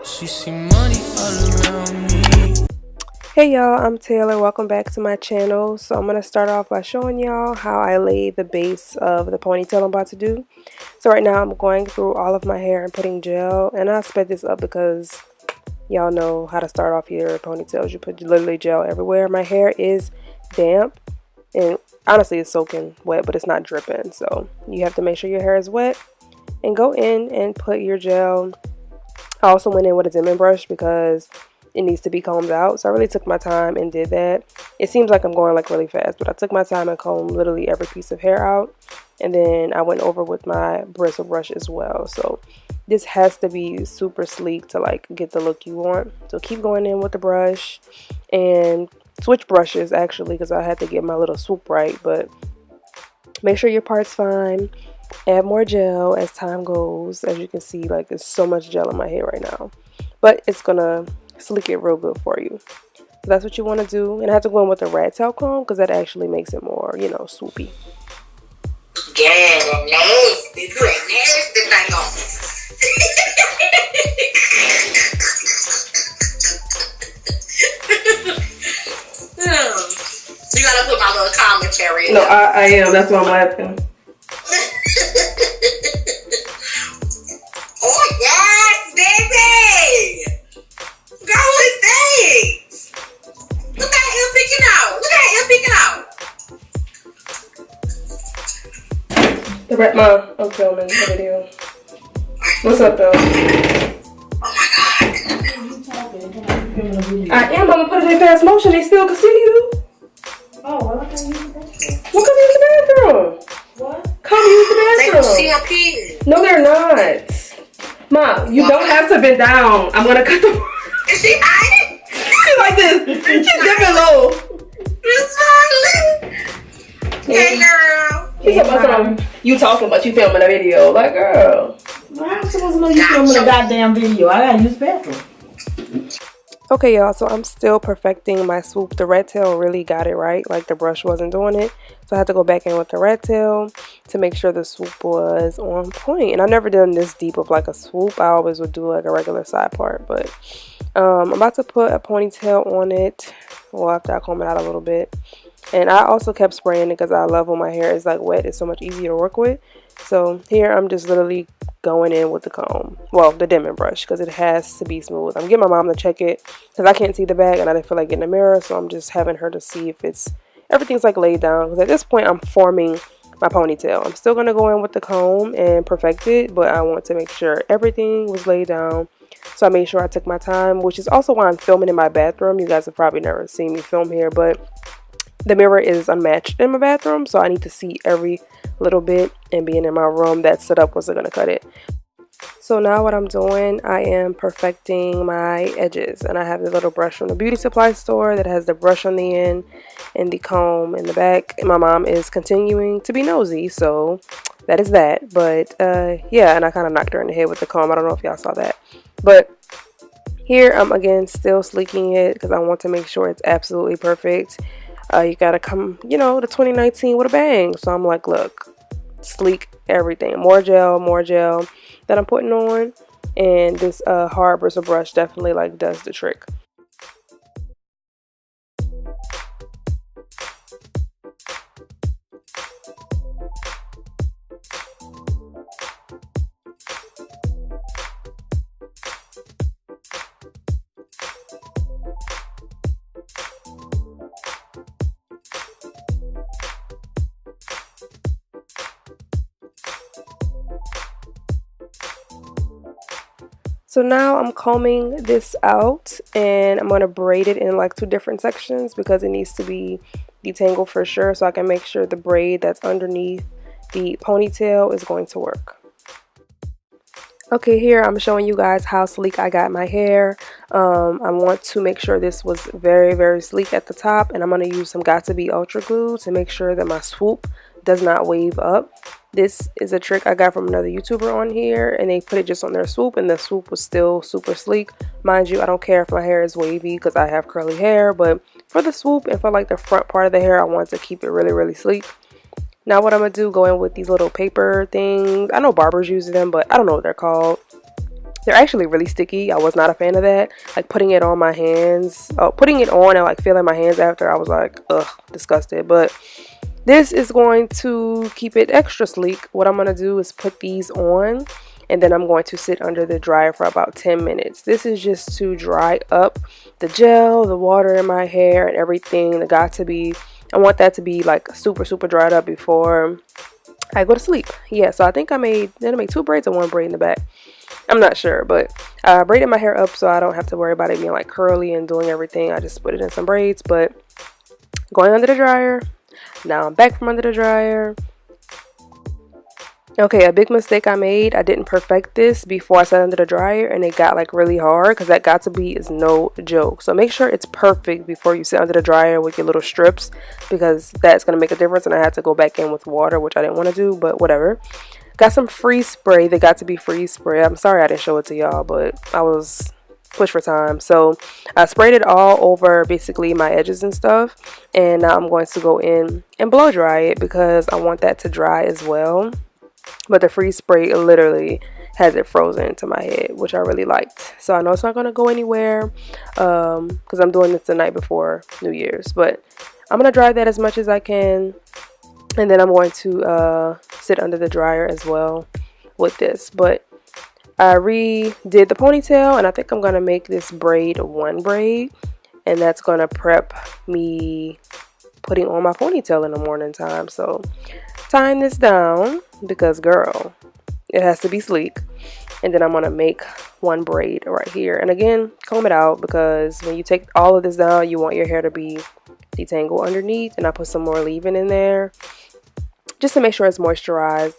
She see money all around me. Hey y'all, I'm Taylor. Welcome back to my channel. So I'm going to start off by showing y'all how I lay the base of the ponytail I'm about to do. So right now I'm going through all of my hair and putting gel, and I sped this up because y'all know how to start off your ponytails. You put literally gel everywhere. My hair is damp and honestly it's soaking wet, but it's not dripping. So you have to make sure your hair is wet and go in and put your gel. I also went in with a denman brush because it needs to be combed out, so I really took my time and did that. It seems like I'm going like really fast, but I took my time and combed literally every piece of hair out, and then I went over with my bristle brush as well. So this has to be super sleek to like get the look you want. So keep going in with the brush and switch brushes actually, because I had to get my little swoop right, but make sure your part's fine. Add more gel as time goes. As you can see, like there's so much gel in my hair right now, but it's gonna slick it real good for you. So that's what you want to do. And I have to go in with a rat tail comb because that actually makes it more, you know, swoopy. Yeah, nasty. Put that nasty thing on. You gotta put my little commentary in. No, I am. That's why I'm laughing. Oh yes, baby. Go with things. Look at him picking out. Look at him picking out. The rat mom, I'm filming the video. What's up though? Oh my god. I am. I'm gonna put it in fast motion. They still can see you. Oh, well, I can't use the bathroom. Well, come use the bathroom. What? Come use the They bathroom. don't see her penis. No, they're not. Mom, you don't have to bend down. I'm gonna cut the. Is she hiding? She's like this. She's dipping low. It's smiling. Hey girl. She's like, you talking, but you filming a video. Like, girl. Well, I'm supposed to know you filming a goddamn video. I gotta use the bathroom. Okay, y'all, so I'm still perfecting my swoop. The rat tail really got it right. Like, the brush wasn't doing it. So I had to go back in with the rat tail to make sure the swoop was on point. And I've never done this deep of like a swoop. I always would do like a regular side part. But I'm about to put a ponytail on it. Well, after I comb it out a little bit. And I also kept spraying it because I love when my hair is like wet. It's so much easier to work with. So here I'm just literally going in with the comb, well, the denman brush, because it has to be smooth. I'm getting my mom to check it because I can't see the bag and I didn't feel like getting a mirror, so I'm just having her to see if everything's like laid down, because at this point I'm forming my ponytail. I'm still going to go in with the comb and perfect it, but I want to make sure everything was laid down. So I made sure I took my time, which is also why I'm filming in my bathroom. You guys have probably never seen me film here, but the mirror is unmatched in my bathroom, so I need to see every little bit, and being in my room, that setup wasn't going to cut it. So now what I'm doing, I am perfecting my edges, and I have the little brush from the beauty supply store that has the brush on the end and the comb in the back. And my mom is continuing to be nosy, so that is that. But yeah, and I kind of knocked her in the head with the comb. I don't know if y'all saw that, but here I'm again still sleeking it because I want to make sure it's absolutely perfect. You gotta come, you know, to 2019 with a bang. So I'm like, look, sleek everything. More gel that I'm putting on. And this hard bristle brush definitely like does the trick. So now I'm combing this out, and I'm going to braid it in like 2 different sections because it needs to be detangled for sure, so I can make sure the braid that's underneath the ponytail is going to work. Okay, here I'm showing you guys how sleek I got my hair. I want to make sure this was very, very sleek at the top, and I'm going to use some Got2b Ultra Glue to make sure that my swoop does not wave up. This is a trick I got from another YouTuber on here, and they put it just on their swoop, and the swoop was still super sleek. Mind you, I don't care if my hair is wavy because I have curly hair, but for the swoop and for like the front part of the hair, I want to keep it really, really sleek. Now what I'm going to do, go in with these little paper things. I know barbers use them, but I don't know what they're called. They're actually really sticky. I was not a fan of that. Like putting it on my hands, putting it on and like feeling my hands after, I was like, ugh, disgusted. But this is going to keep it extra sleek. What I'm going to do is put these on, and then I'm going to sit under the dryer for about 10 minutes. This is just to dry up the gel, the water in my hair, and everything. I want that to be like super, super dried up before I go to sleep. Yeah, so I think did I make 2 braids or 1 braid in the back? I'm not sure, but I braided my hair up so I don't have to worry about it being like curly and doing everything. I just put it in some braids. But going under the dryer. Now I'm back from under the dryer. Okay, a big mistake I made. I didn't perfect this before I sat under the dryer, and it got like really hard, because that got to be is no joke. So make sure it's perfect before you sit under the dryer with your little strips, because that's going to make a difference. And I had to go back in with water, which I didn't want to do, but whatever. Got some freeze spray. They got to be freeze spray. I'm sorry I didn't show it to y'all, but I was pushed for time. So I sprayed it all over basically my edges and stuff. And now I'm going to go in and blow dry it, because I want that to dry as well. But the freeze spray literally has it frozen to my head, which I really liked. So I know it's not going to go anywhere, because I'm doing this the night before New Year's. But I'm going to dry that as much as I can. And then I'm going to sit under the dryer as well with this. But I redid the ponytail, and I think I'm going to make this braid 1 braid. And that's going to prep me putting on my ponytail in the morning time. So tying this down, because girl, it has to be sleek. And then I'm going to make 1 braid right here. And again, comb it out, because when you take all of this down, you want your hair to be detangled underneath. And I put some more leave-in in there just to make sure it's moisturized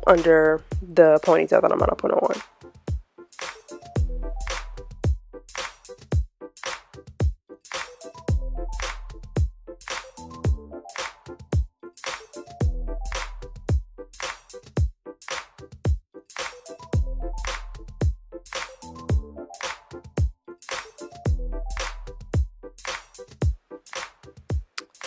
under the ponytail that I'm going to put on.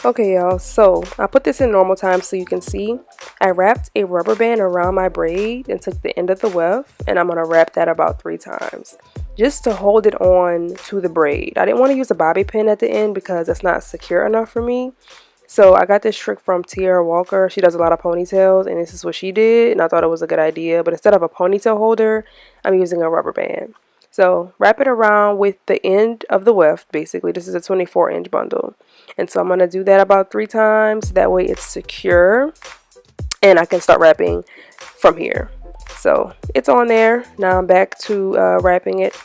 Okay, y'all, so I put this in normal time so you can see. I wrapped a rubber band around my braid and took the end of the weft, and I'm going to wrap that about 3 times just to hold it on to the braid. I didn't want to use a bobby pin at the end because that's not secure enough for me. So I got this trick from Tiara Walker. She does a lot of ponytails, and this is what she did, and I thought it was a good idea. But instead of a ponytail holder, I'm using a rubber band. So wrap it around with the end of the weft. Basically, this is a 24-inch bundle. And so I'm going to do that about 3 times. That way it's secure. And I can start wrapping from here. So it's on there. Now I'm back to wrapping it.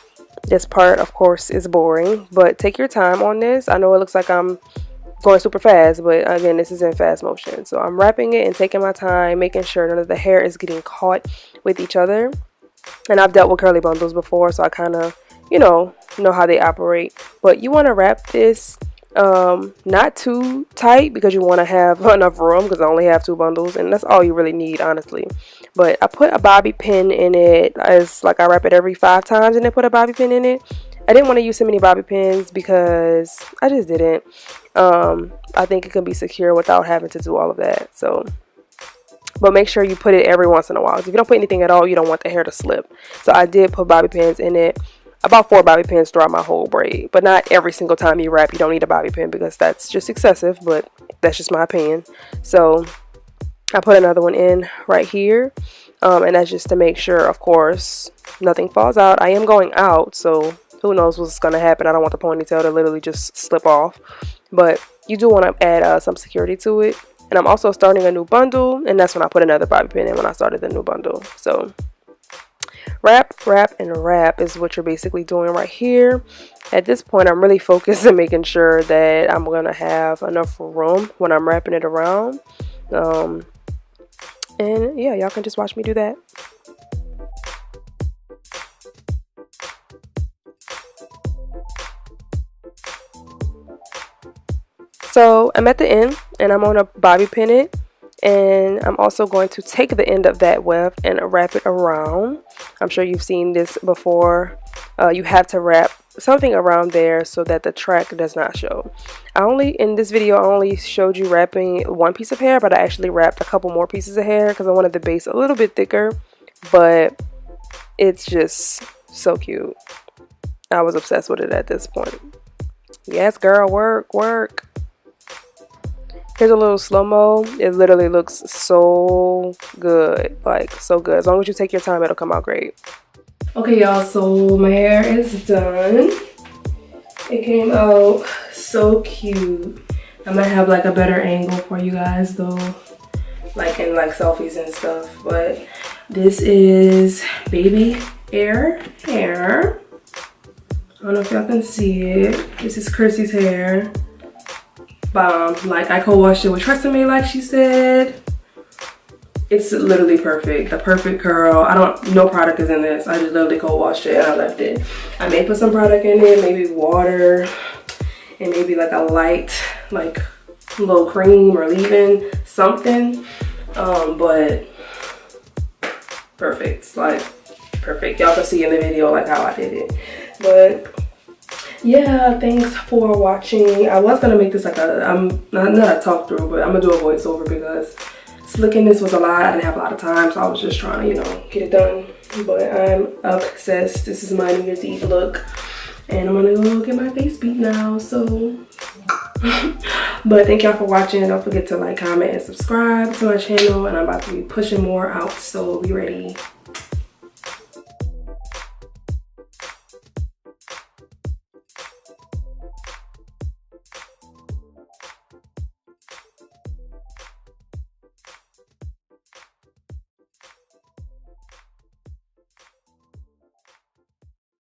This part, of course, is boring. But take your time on this. I know it looks like I'm going super fast. But again, this is in fast motion. So I'm wrapping it and taking my time. Making sure none of the hair is getting caught with each other. And I've dealt with curly bundles before, so I kind of, know how they operate. But you want to wrap this not too tight, because you want to have enough room, because I only have 2 bundles, and that's all you really need, honestly. But I put a bobby pin in it. It's like I wrap it every 5 times and then put a bobby pin in it. I didn't want to use so many bobby pins because I just didn't. I think it can be secure without having to do all of that. So, but make sure you put it every once in a while. If you don't put anything at all, you don't want the hair to slip. So I did put bobby pins in it. About 4 bobby pins throughout my whole braid. But not every single time you wrap, you don't need a bobby pin, because that's just excessive. But that's just my opinion. So I put another one in right here. And that's just to make sure, of course, nothing falls out. I am going out, so who knows what's going to happen. I don't want the ponytail to literally just slip off. But you do want to add some security to it. And I'm also starting a new bundle, and that's when I put another bobby pin in when I started the new bundle. So wrap, wrap, and wrap is what you're basically doing right here. At this point, I'm really focused on making sure that I'm going to have enough room when I'm wrapping it around. And yeah, y'all can just watch me do that. So I'm at the end, and I'm going to bobby pin it, and I'm also going to take the end of that weft and wrap it around. I'm sure you've seen this before. You have to wrap something around there so that the track does not show. In this video, I only showed you wrapping 1 piece of hair, but I actually wrapped a couple more pieces of hair because I wanted the base a little bit thicker. But it's just So cute. I was obsessed with it at this point. Yes, girl, work, work. Here's a little slow-mo. It literally looks so good. Like, so good. As long as you take your time, it'll come out great. Okay, y'all, so my hair is done. It came out so cute. I might have like a better angle for you guys though, like in like selfies and stuff. But this is Baby Hair hair. I don't know if y'all can see it. This is Chrissy's hair. Bomb. Like, I co-washed it with tresume like she said. It's literally perfect. The perfect curl. No product is in this. I just literally co-washed it and I left it. I may put some product in it, maybe water and maybe like a light, like little cream or leave-in, something. But perfect. Like, perfect. Y'all can see in the video like how I did it. But yeah, thanks for watching. I was gonna make this like not a talk through, but I'm gonna do a voiceover because slicking this was a lot. I didn't have a lot of time, so I was just trying to, you know, get it done. But I'm obsessed. This is my New Year's Eve look, and I'm gonna go get my face beat now. So, but thank y'all for watching. Don't forget to like, comment, and subscribe to my channel. And I'm about to be pushing more out, so be ready.